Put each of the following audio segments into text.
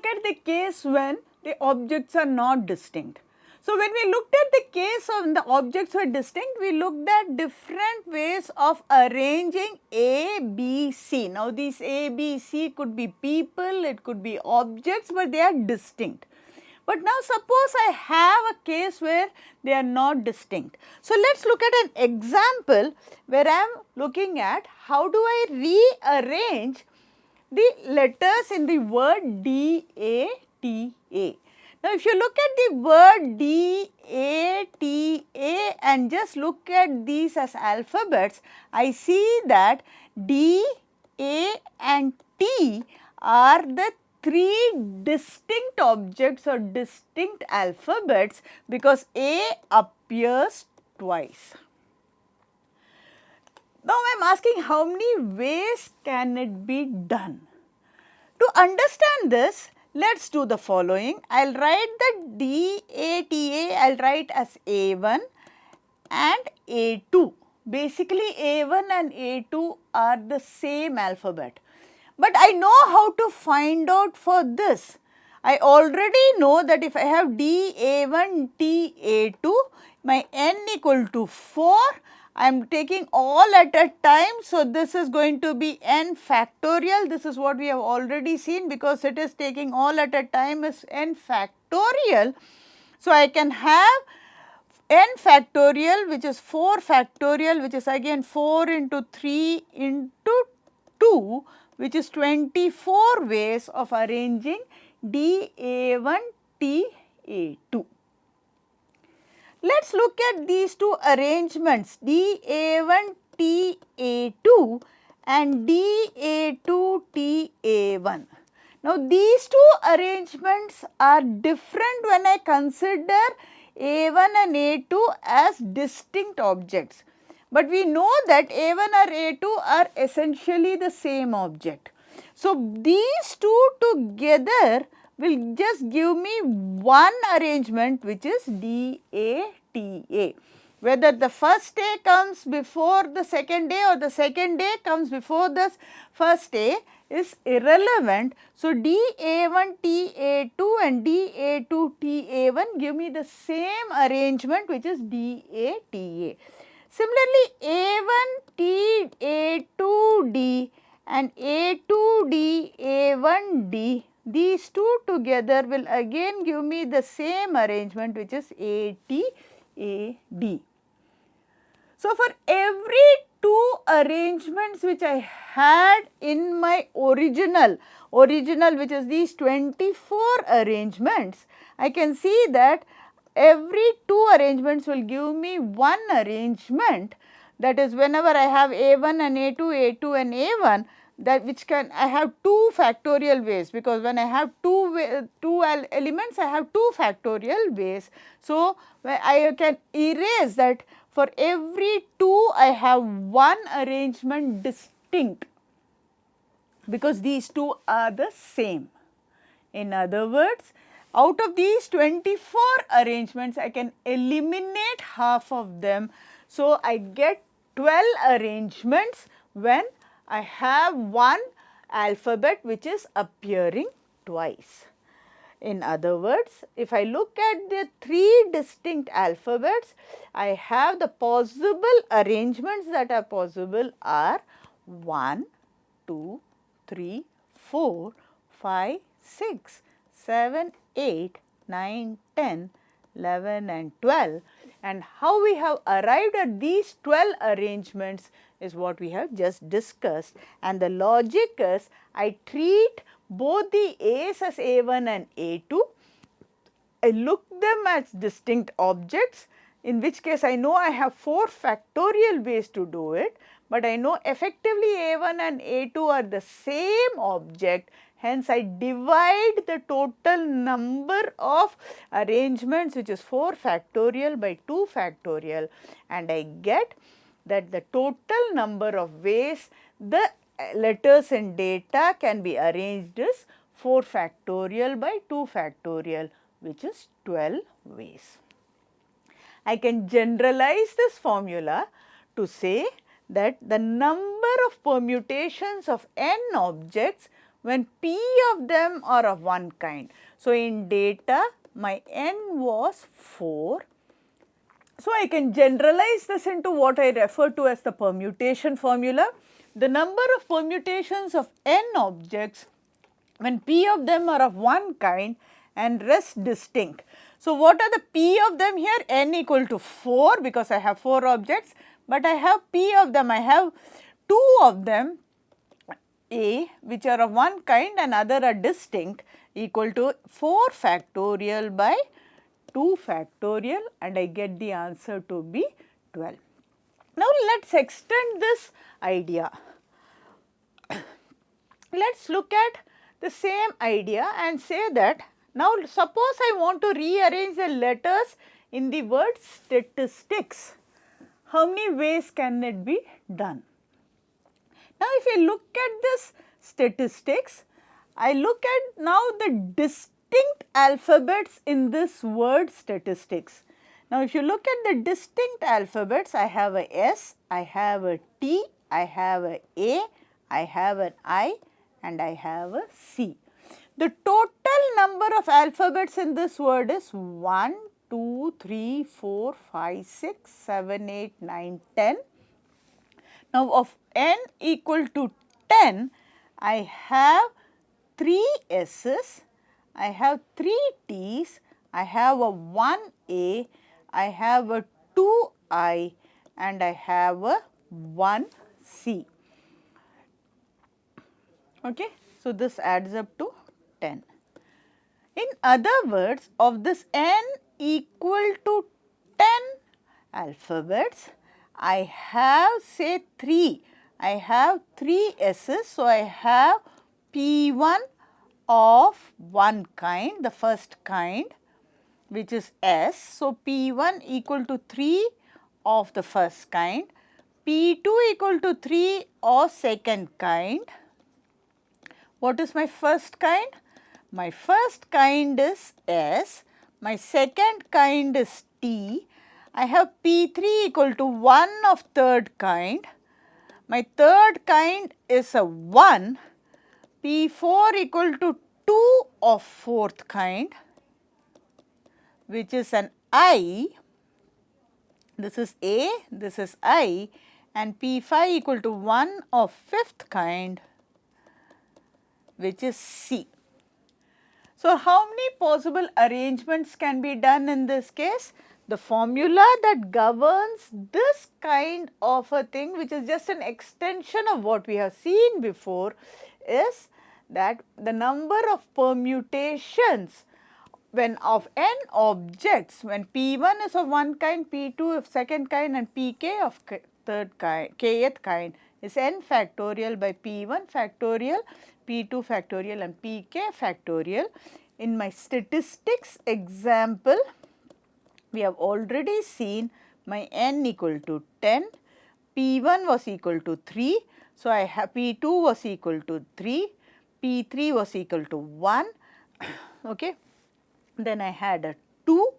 look at the case when the objects are not distinct. So, when we looked at the case of the objects were distinct, we looked at different ways of arranging A, B, C. Now, these A, B, C could be people, it could be objects, but they are distinct. But now suppose I have a case where they are not distinct. So, let us look at an example where I am looking at how do I rearrange the letters in the word D, A, T, A. Now, if you look at the word D, A, T, A and just look at these as alphabets, I see that D, A and T are the three distinct objects or distinct alphabets because A appears twice. Now, I am asking how many ways can it be done? To understand this, let us do the following. I will write the D, A, T, A, I will write as A1 and A2. Basically, A1 and A2 are the same alphabet. But I know how to find out for this. I already know that if I have D, A1, T, A2, my n equal to 4. I am taking all at a time. So, this is going to be n factorial. This is what we have already seen because it is taking all at a time is n factorial. So, I can have n factorial which is 4 factorial which is again 4 into 3 into 2 which is 24 ways of arranging D, A1, T, A2. Let us look at these two arrangements D, A1, T, A2 and D, A2, T, A1. Now, these two arrangements are different when I consider A1 and A2 as distinct objects. But we know that A1 or A2 are essentially the same object. So, these two together will just give me one arrangement which is D, A, T, A. Whether the first A comes before the second A or the second A comes before the first A is irrelevant. So, D, A1, T, A2 and D, A2, T, A1 give me the same arrangement which is D, A, T, A. Similarly, A1, T, A2, D and A2, D, A1, D. These two together will again give me the same arrangement which is A, T, A, D. So, for every two arrangements which I had in my original which is these 24 arrangements, I can see that every two arrangements will give me one arrangement, that is whenever I have A1 and A2, A2 and A1, that which can I have two factorial ways because when I have two elements I have two factorial ways. So, I can erase that for every two I have one arrangement distinct because these two are the same. In other words, out of these 24 arrangements I can eliminate half of them. So, I get 12 arrangements when I have one alphabet which is appearing twice. In other words, if I look at the three distinct alphabets, I have the possible arrangements that are possible are 1, 2, 3, 4, 5, 6, 7, 8, 9, 10, 11 and 12, and how we have arrived at these 12 arrangements is what we have just discussed, and the logic is I treat both the A's as A1 and A2, I look them as distinct objects, in which case I know I have 4 factorial ways to do it, but I know effectively A1 and A2 are the same object. Hence, I divide the total number of arrangements which is 4 factorial by 2 factorial and I get that the total number of ways the letters and data can be arranged is 4 factorial by 2 factorial which is 12 ways. I can generalize this formula to say that the number of permutations of n objects when p of them are of one kind. So, in data my n was 4. So, I can generalize this into what I refer to as the permutation formula. The number of permutations of n objects when p of them are of one kind and rest distinct. So, what are the p of them here? N equal to 4 because I have 4 objects, but I have p of them, I have 2 of them A which are of one kind and other are distinct, equal to 4 factorial by 2 factorial, and I get the answer to be 12. Now, let us extend this idea. Let us look at the same idea and say that now suppose I want to rearrange the letters in the word statistics. How many ways can it be done? Now, if you look at this statistics, I look at now the distinct alphabets in this word statistics. Now, if you look at the distinct alphabets, I have a S, I have a T, I have a, I have an I, and I have a C. The total number of alphabets in this word is 1, 2, 3, 4, 5, 6, 7, 8, 9, 10. Now, of n equal to 10, I have 3 S's, I have 3 T's, I have a 1A, I have a 2I, and I have a 1C. Okay. So, this adds up to 10. In other words, of this n equal to 10 alphabets, I have say 3. I have 3 S's. So, I have P1 of one kind, the first kind, which is S. So, P1 equal to 3 of the first kind, P2 equal to 3 of second kind. What is my first kind? My first kind is S, my second kind is T, I have P3 equal to 1 of third kind, my third kind is a 1, P4 equal to 2 of fourth kind, which is an I, this is A, this is I, and P5 equal to 1 of fifth kind, which is C. So, how many possible arrangements can be done in this case? The formula that governs this kind of a thing, which is just an extension of what we have seen before, is that the number of permutations when of n objects, when P1 is of one kind, P2 of second kind, and Pk of third kind, kth kind is n factorial by P1 factorial, P2 factorial, and Pk factorial. In my statistics example, we have already seen my n equal to 10, P1 was equal to 3, so I have P2 was equal to 3, P3 was equal to 1, okay. Then I had a 2,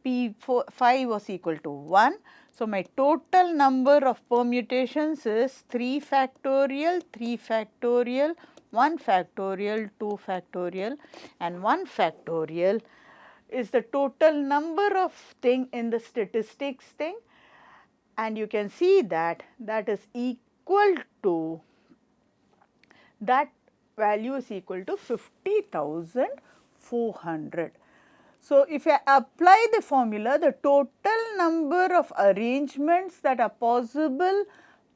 P5 was equal to 1. So, my total number of permutations is 3 factorial, 3 factorial, 1 factorial, 2 factorial, and 1 factorial is the total number of thing in the statistics thing, and you can see that that is equal to, that value is equal to 50,400. So, if I apply the formula, the total number of arrangements that are possible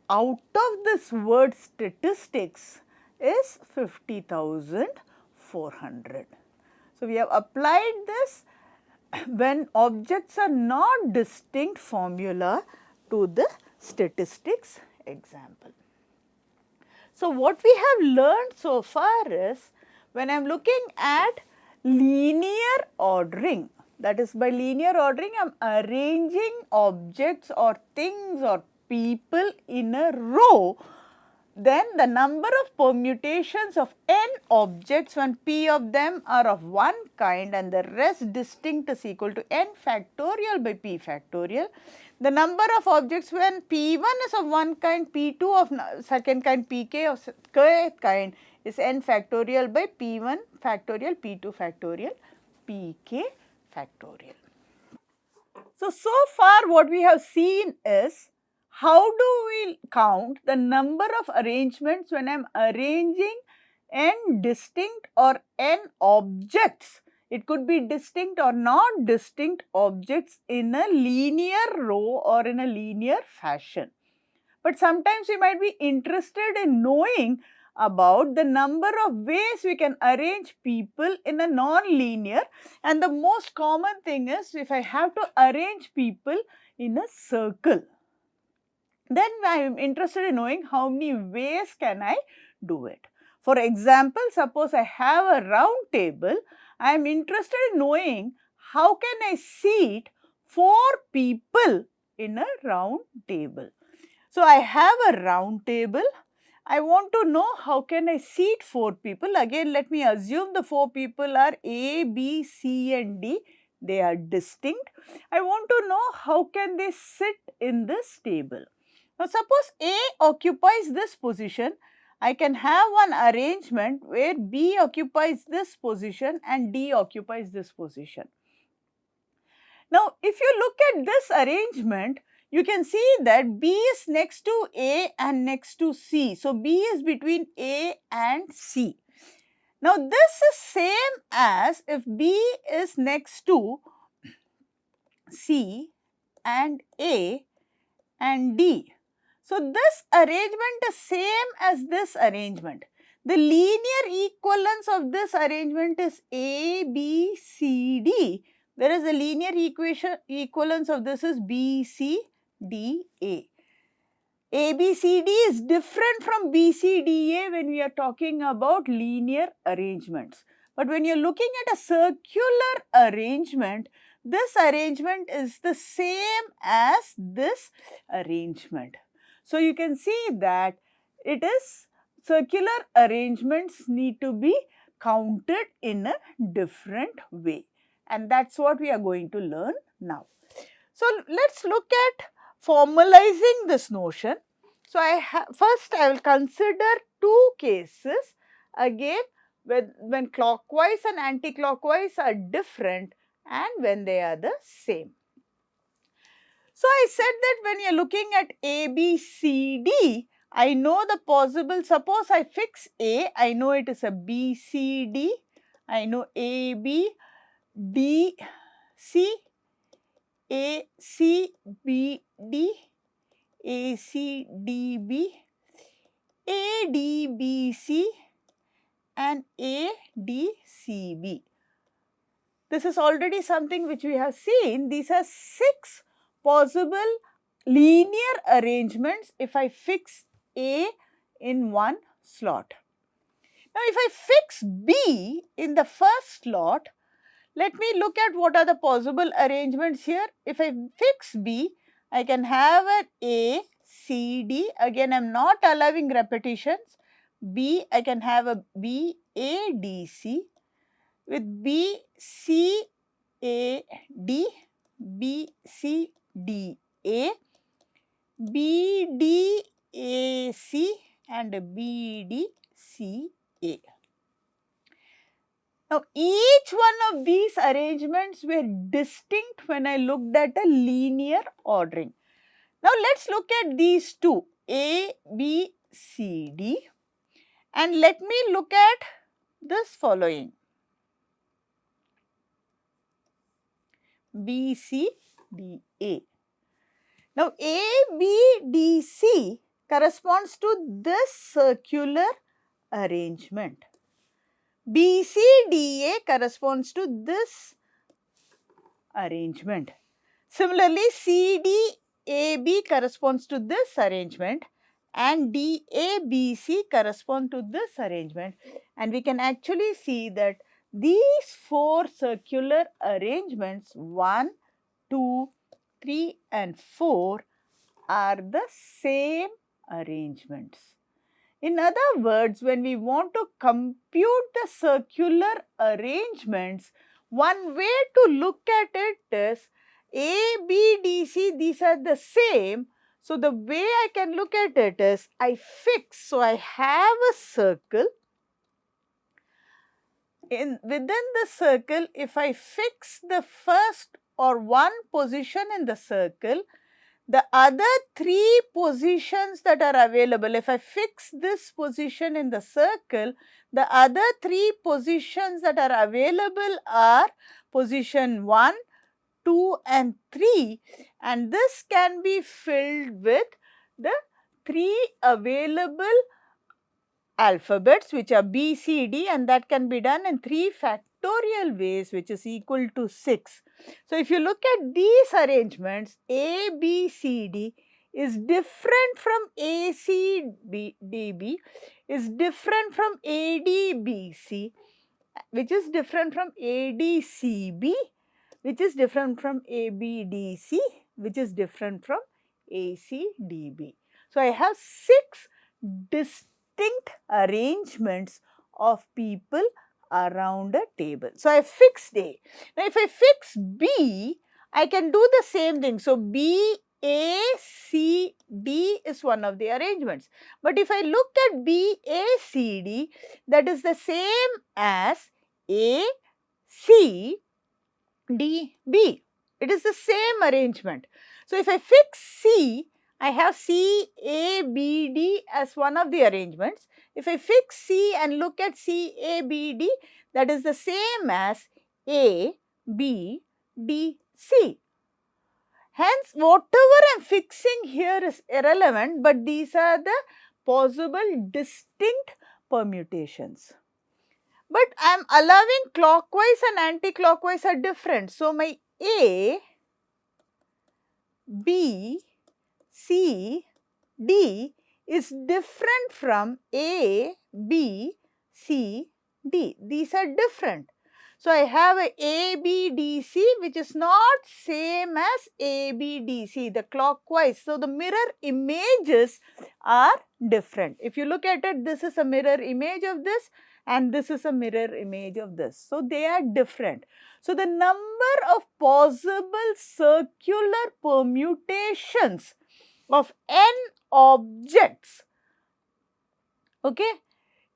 out of this word statistics is 50,400. So, we have applied this when objects are not distinct formula to the statistics example. So, what we have learned so far is, when I am looking at linear ordering, that is, by linear ordering I am arranging objects or things or people in a row, then the number of permutations of n objects when p of them are of one kind and the rest distinct is equal to n factorial by p factorial. The number of objects when P1 is of one kind, P2 of second kind, Pk of kth kind is n factorial by p1 factorial, p2 factorial, pk factorial. So far what we have seen is how do we count the number of arrangements when I am arranging n distinct or n objects. It could be distinct or not distinct objects in a linear row or in a linear fashion. But sometimes we might be interested in knowing about the number of ways we can arrange people in a non-linear, and the most common thing is if I have to arrange people in a circle, then I am interested in knowing how many ways can I do it. For example, suppose I have a round table, I am interested in knowing how can I seat 4 people in a round table. So, I have a round table. I want to know how can I seat 4 people. Again, let me assume the 4 people are A, B, C and D. They are distinct. I want to know how can they sit in this table. Now, suppose A occupies this position. I can have one arrangement where B occupies this position and D occupies this position. Now, if you look at this arrangement, you can see that B is next to A and next to C. So, B is between A and C. Now, this is same as if B is next to C and A and D. So, this arrangement is same as this arrangement. The linear equivalence of this arrangement is A, B, C, D. Whereas the linear equivalence of this is B, C, D, A. A, B, C, D is different from B, C, D, A when we are talking about linear arrangements. But when you are looking at a circular arrangement, this arrangement is the same as this arrangement. So, you can see that it is circular arrangements need to be counted in a different way, and that is what we are going to learn now. So, let us look at formalizing this notion. So, first I will consider 2 cases again when clockwise and anti-clockwise are different and when they are the same. So, I said that when you are looking at A, B, C, D, I know the possible, suppose I fix A, I know it is a B, C, D, I know A, B, D, C, A, C, B, D, A, C, D, B, A, D, B, C and A, D, C, B. This is already something which we have seen. These are 6 possible linear arrangements if I fix A in one slot. Now, if I fix B in the first slot, let me look at what are the possible arrangements here. If I fix B, I can have an A, C, D. Again, I am not allowing repetitions. B, I can have a B, A, D, C. With B, C, A, D, B, C, D, A, B, D, A, C and B, D, C, A. Now, each one of these arrangements were distinct when I looked at a linear ordering. Now, let us look at these 2, A, B, C, D, and let me look at this following, B, C, D, A. Now, A, B, D, C corresponds to this circular arrangement. B, C, D, A corresponds to this arrangement. Similarly, C, D, A, B corresponds to this arrangement and D, A, B, C correspond to this arrangement, and we can actually see that these 4 circular arrangements 1, 2, 3 and 4 are the same arrangements. In other words, when we want to compute the circular arrangements, one way to look at it is A, B, D, C, these are the same. So, the way I can look at it is I fix, so I have a circle within the circle, if I fix the first or one position in the circle, the other three positions that are available, if I fix this position in the circle, the other three positions that are available are position 1, 2 and 3, and this can be filled with the three available alphabets which are B, C, D, and that can be done in 3 factorial ways, which is equal to 6. So, if you look at these arrangements, A, B, C, D is different from A, C, D, B, is different from A, D, B, C, which is different from A, D, C, B, which is different from A, B, D, C, which is different from A, C, D, B. So, I have 6 distinct arrangements of people around a table. So, I fixed A. Now, if I fix B, I can do the same thing. So, B, A, C, D is one of the arrangements. But if I look at B, A, C, D, that is the same as A, C, D, B. It is the same arrangement. So, if I fix C, I have C, A, B, D as one of the arrangements. If I fix C and look at C, A, B, D, that is the same as A, B, D, C. Hence, whatever I am fixing here is irrelevant, but these are the possible distinct permutations. But I am allowing clockwise and anti-clockwise are different. So, my A, B, C, D is different from A, B, C, D. These are different. So, I have a B, D, C which is not same as A, B, D, C, the clockwise. So, the mirror images are different. If you look at it, this is a mirror image of this and this is a mirror image of this. So, they are different. So, the number of possible circular permutations of n objects, okay,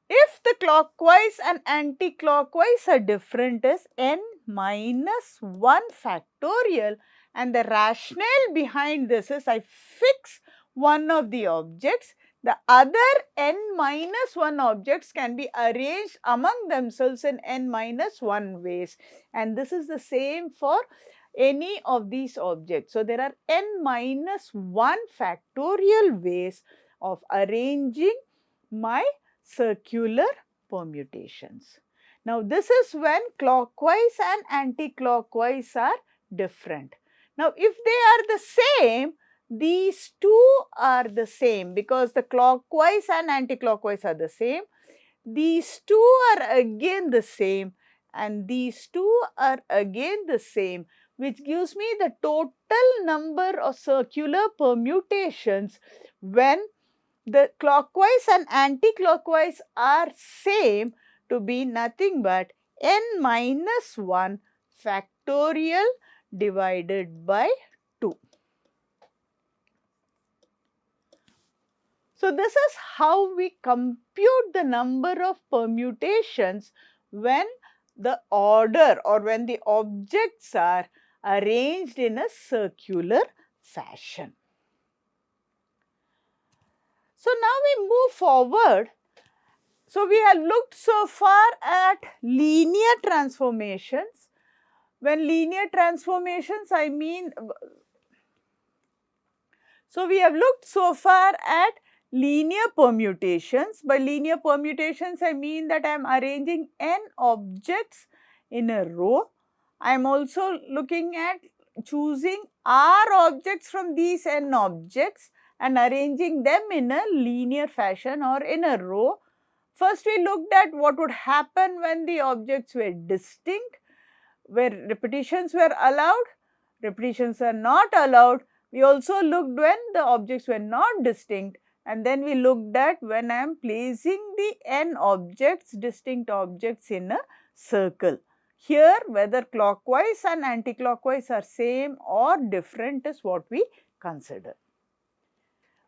if the clockwise and anti-clockwise are different is n minus 1 factorial, and the rationale behind this is I fix one of the objects, the other n minus 1 objects can be arranged among themselves in n minus 1 ways, and this is the same for any of these objects. So, there are n minus 1 factorial ways of arranging my circular permutations. Now, this is when clockwise and anti-clockwise are different. Now, if they are the same, these two are the same because the clockwise and anti-clockwise are the same. These two are again the same and these two are again the same, which gives me the total number of circular permutations when the clockwise and anti-clockwise are same to be nothing but n minus 1 factorial divided by 2. So, this is how we compute the number of permutations when the order or when the objects are arranged in a circular fashion. So, now we move forward. So, we have looked so far at linear transformations. When linear transformations, I mean, so we have looked so far at linear permutations. By linear permutations, I mean that I am arranging n objects in a row. I am also looking at choosing r objects from these n objects and arranging them in a linear fashion or in a row. First, we looked at what would happen when the objects were distinct, where repetitions were allowed, repetitions are not allowed. We also looked when the objects were not distinct, and then we looked at when I am placing the n objects, distinct objects in a circle. Here, whether clockwise and anti-clockwise are same or different is what we consider.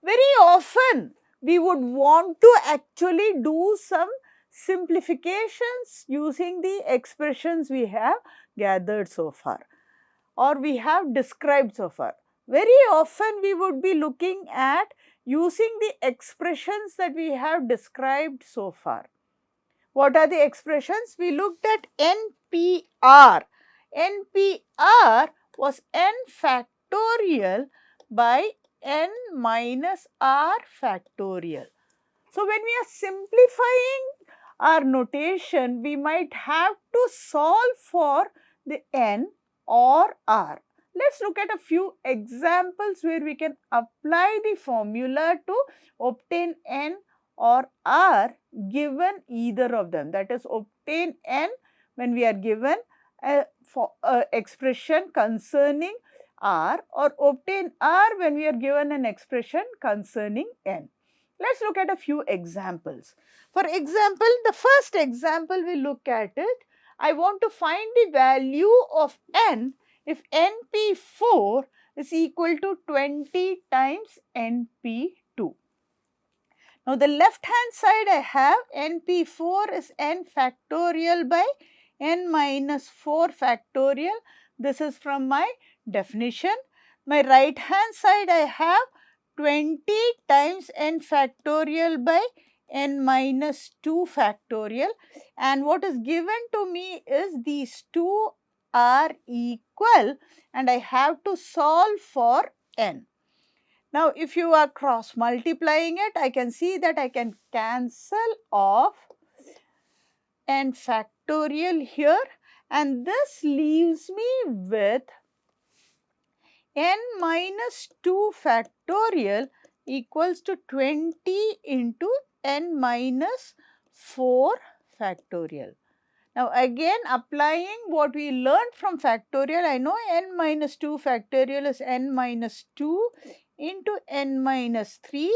Very often, we would want to actually do some simplifications using the expressions we have gathered so far or we have described so far. Very often we would be looking at using the expressions that we have described so far. What are the expressions? We looked at NPR. NPR was n factorial by n minus r factorial. So, when we are simplifying our notation, we might have to solve for the n or r. Let us look at a few examples where we can apply the formula to obtain n or r given either of them. That is, obtain n when we are given a expression concerning r, or obtain r when we are given an expression concerning n. Let us look at a few examples. For example, the first example we look at it, I want to find the value of n if NP4 is equal to 20 times NP2. Now, the left hand side I have NP4 is n factorial by n minus 4 factorial. This is from my definition. My right hand side I have 20 times n factorial by n minus 2 factorial, and what is given to me is these two are equal and I have to solve for n. Now, if you are cross multiplying it, I can see that I can cancel off n factorial here, and this leaves me with n minus 2 factorial equals to 20 into n minus 4 factorial. Now, again applying what we learned from factorial, I know n minus 2 factorial is n minus 2 into n minus 3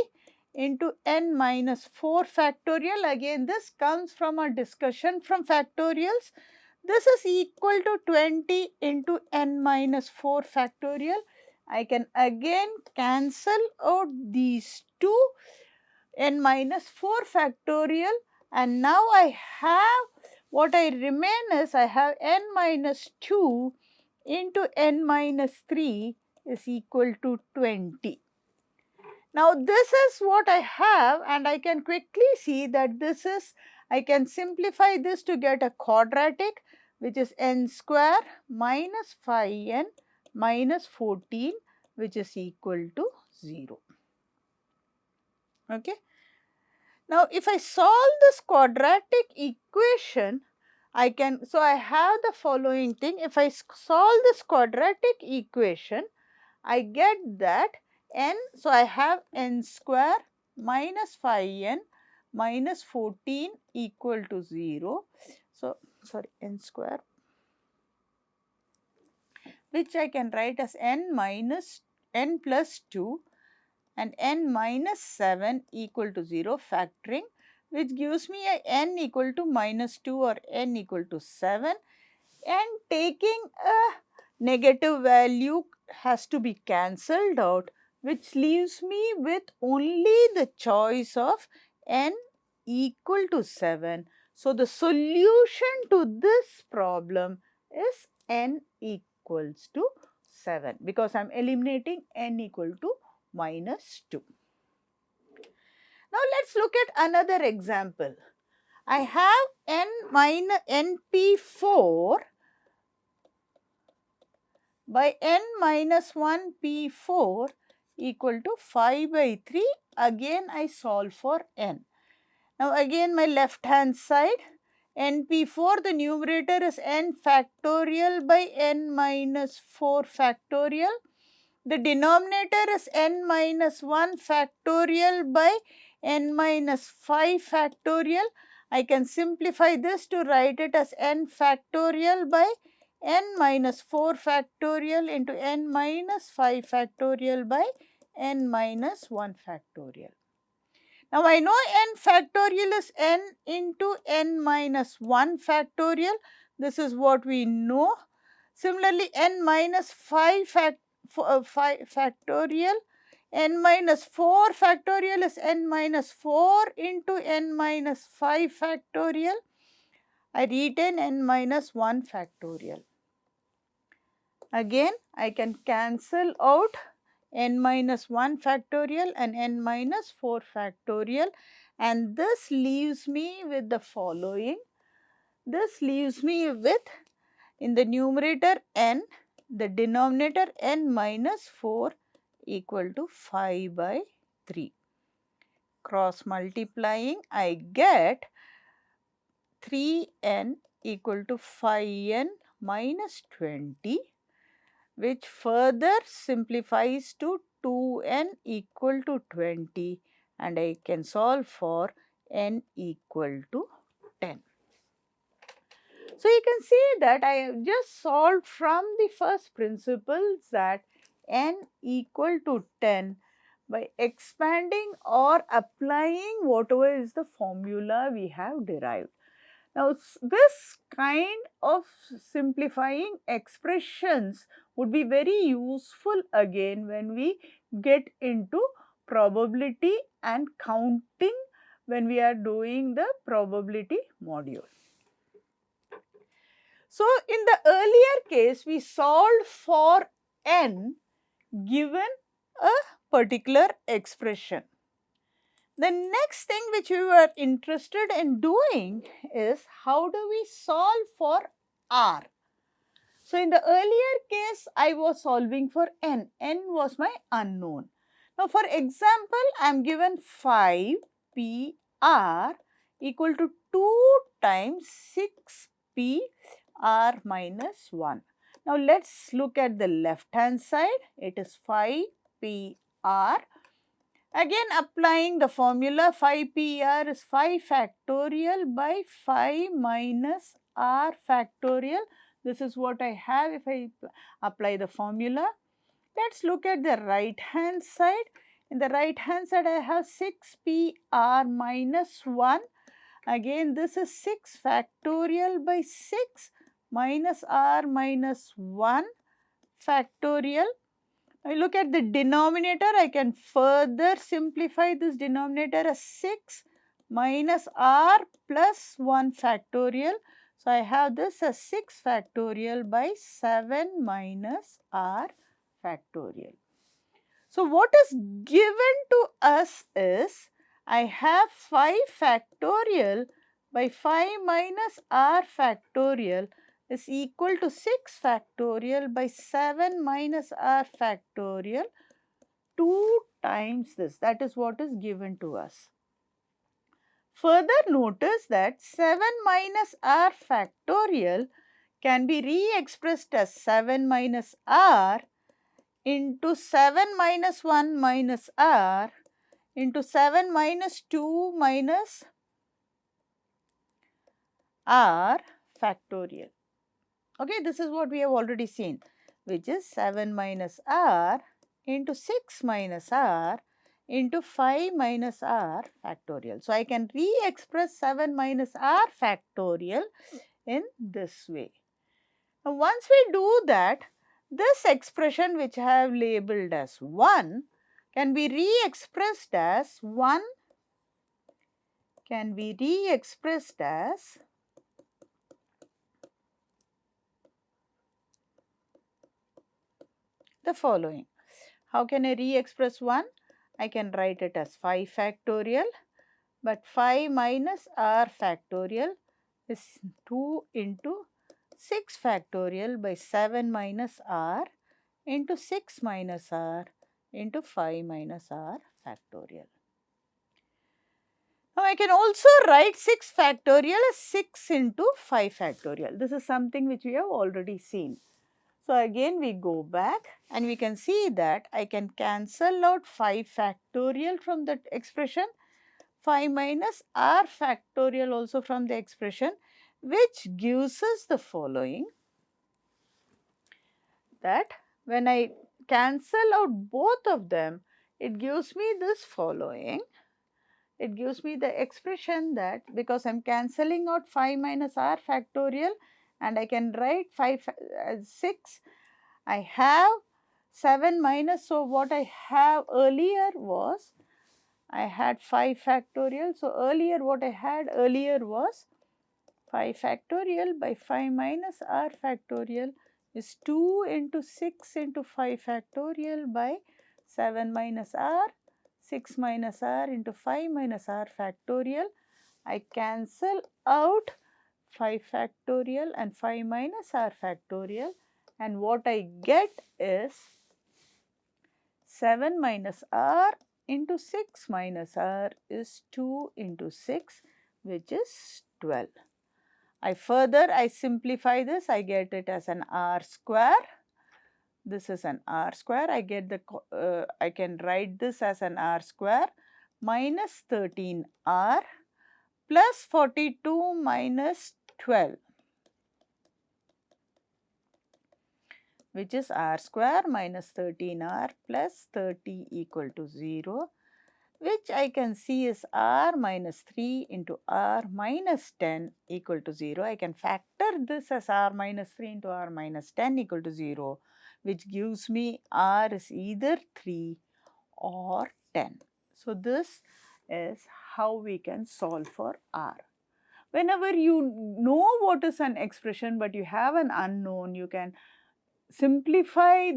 into n minus 4 factorial. Again, this comes from a discussion from factorials. This is equal to 20 into n minus 4 factorial. I can again cancel out these two, n minus 4 factorial, and now I have what I remain is I have n minus 2 into n minus 3 is equal to 20. Now, this is what I have, and I can quickly see that this is, I can simplify this to get a quadratic, which is n square minus 5n minus 14, which is equal to 0. Okay. Now, if I solve this quadratic equation, I can, so I have the following thing. If I solve this quadratic equation, I get that n, so I have n square minus 5n minus 14 equal to 0. So, sorry, n square, which I can write as n minus n plus 2 and n minus 7 equal to 0 factoring, which gives me a n equal to minus 2 or n equal to 7, and taking a negative value has to be cancelled out, which leaves me with only the choice of n equal to 7. So, the solution to this problem is n equals to 7, because I am eliminating n equal to minus 2. Now, let us look at another example. I have n minus np4 by n minus 1 p4 equal to 5 by 3. Again, I solve for n. Now, again my left hand side, np4, the numerator is n factorial by n minus 4 factorial. The denominator is n minus 1 factorial by n minus 5 factorial. I can simplify this to write it as n factorial by n minus 4 factorial into n minus 5 factorial by n minus 1 factorial. Now, I know n factorial is n into n minus 1 factorial. This is what we know. Similarly, n minus 5 factorial n minus 4 factorial is n minus 4 into n minus 5 factorial. I retain n minus 1 factorial. Again, I can cancel out n minus 1 factorial and n minus 4 factorial, and this leaves me with the following. This leaves me with, in the numerator n, the denominator n minus 4 equal to 5 by 3. Cross multiplying, I get 3n equal to 5n minus 20, which further simplifies to 2n equal to 20, and I can solve for n equal to 10. So, you can see that I have just solved from the first principles that n equal to 10 by expanding or applying whatever is the formula we have derived. Now, this kind of simplifying expressions would be very useful again when we get into probability and counting when we are doing the probability module. So, in the earlier case, we solved for n given a particular expression. The next thing which we were interested in doing is how do we solve for r. So, in the earlier case, I was solving for n was my unknown. Now, for example, I am given 5 p r equal to 2 times 6 p r minus 1. Now, let us look at the left hand side. It is 5 p r. Again, applying the formula, 5 p r is 5 factorial by 5 minus r factorial. This is what I have if I apply the formula. Let us look at the right hand side. In the right hand side, I have 6 p r minus 1. Again, this is 6 factorial by 6 minus r minus 1 factorial. I look at the denominator, I can further simplify this denominator as 6 minus r plus 1 factorial. So, I have this as 6 factorial by 7 minus r factorial. So, what is given to us is I have 5 factorial by 5 minus r factorial is equal to 6 factorial by 7 minus r factorial 2 times this. That is what is given to us. Further notice that 7 minus r factorial can be re-expressed as 7 minus r into 7 minus 1 minus r into 7 minus 2 minus r factorial. Okay, this is what we have already seen, which is 7 minus r into 6 minus r into 5 minus r factorial. So, I can re-express 7 minus r factorial in this way. Now, once we do that, this expression which I have labeled as 1 can be re-expressed as 1 can be re-expressed as the following. How can I re-express 1? I can write it as 5 factorial, but 5 minus r factorial is 2 into 6 factorial by 7 minus r into 6 minus r into 5 minus r factorial. Now, I can also write 6 factorial as 6 into 5 factorial. This is something which we have already seen. So, again we go back and we can see that I can cancel out 5 factorial from that expression, 5 minus r factorial also from the expression, which gives us the following, that when I cancel out both of them, it gives me this following. It gives me the expression that because I am cancelling out 5 minus r factorial and I can write 5 as 6, I have 7 minus, so what I have earlier was, I had 5 factorial. So, earlier what I had earlier was 5 factorial by 5 minus r factorial is 2 into 6 into 5 factorial by 7 minus r, 6 minus r into 5 minus r factorial. I cancel out 5 factorial and 5 minus r factorial, and what I get is 7 minus r into 6 minus r is 2 into 6, which is 12. I simplify this, I get it as an r square. This is an r square. I get I can write this as an r square minus 13r plus 42 minus 12, which is r square minus 13r plus 30 equal to 0, which I can see is r minus 3 into r minus 10 equal to 0. I can factor this as r minus 3 into r minus 10 equal to 0, which gives me r is either 3 or 10. So, this is how we can solve for r. Whenever you know what is an expression but you have an unknown, you can simplify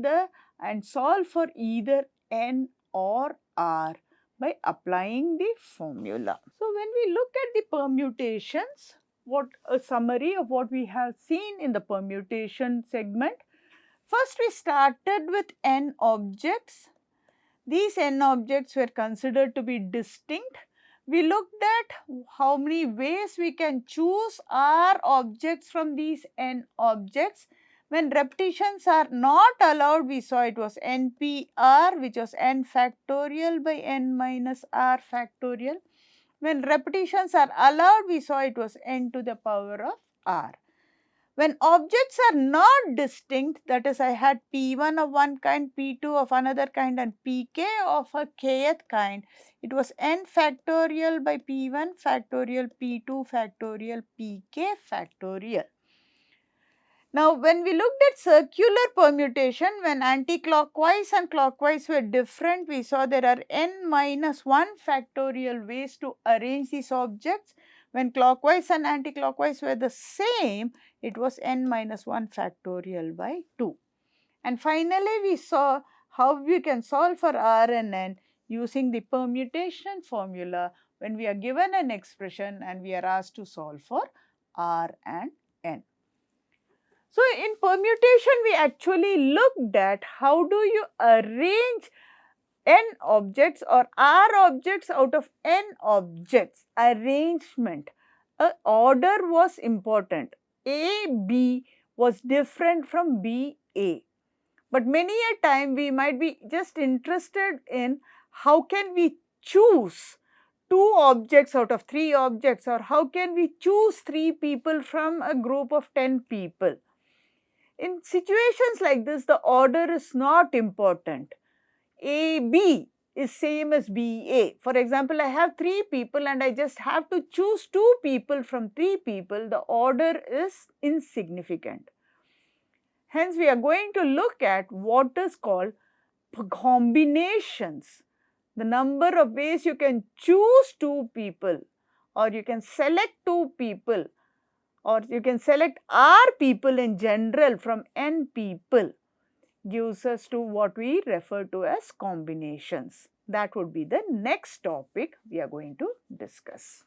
and solve for either n or r by applying the formula. So, when we look at the permutations, what a summary of what we have seen in the permutation segment. First, we started with n objects. These n objects were considered to be distinct. We looked at how many ways we can choose r objects from these n objects. When repetitions are not allowed, we saw it was NPR, which was n factorial by n minus r factorial. When repetitions are allowed, we saw it was n to the power of r. When objects are not distinct, that is, I had P1 of one kind, P2 of another kind, and Pk of a kth kind, it was n factorial by P1 factorial, P2 factorial, Pk factorial. Now, when we looked at circular permutation, when anticlockwise and clockwise were different, we saw there are n minus 1 factorial ways to arrange these objects. When clockwise and anticlockwise were the same, it was n minus 1 factorial by 2. And finally, we saw how we can solve for r and n using the permutation formula when we are given an expression and we are asked to solve for r and n. So, in permutation, we actually looked at how do you arrange n objects or r objects out of n objects. Arrangement, order was important. A, B was different from B, A. But many a time we might be just interested in how can we choose 2 objects out of 3 objects, or how can we choose 3 people from a group of 10 people. In situations like this, the order is not important. AB is same as BA. For example, I have 3 people and I just have to choose 2 people from 3 people. The order is insignificant. Hence, we are going to look at what is called combinations. The number of ways you can choose 2 people, or you can select 2 people, or you can select r people in general from n people, gives us to what we refer to as combinations. That would be the next topic we are going to discuss.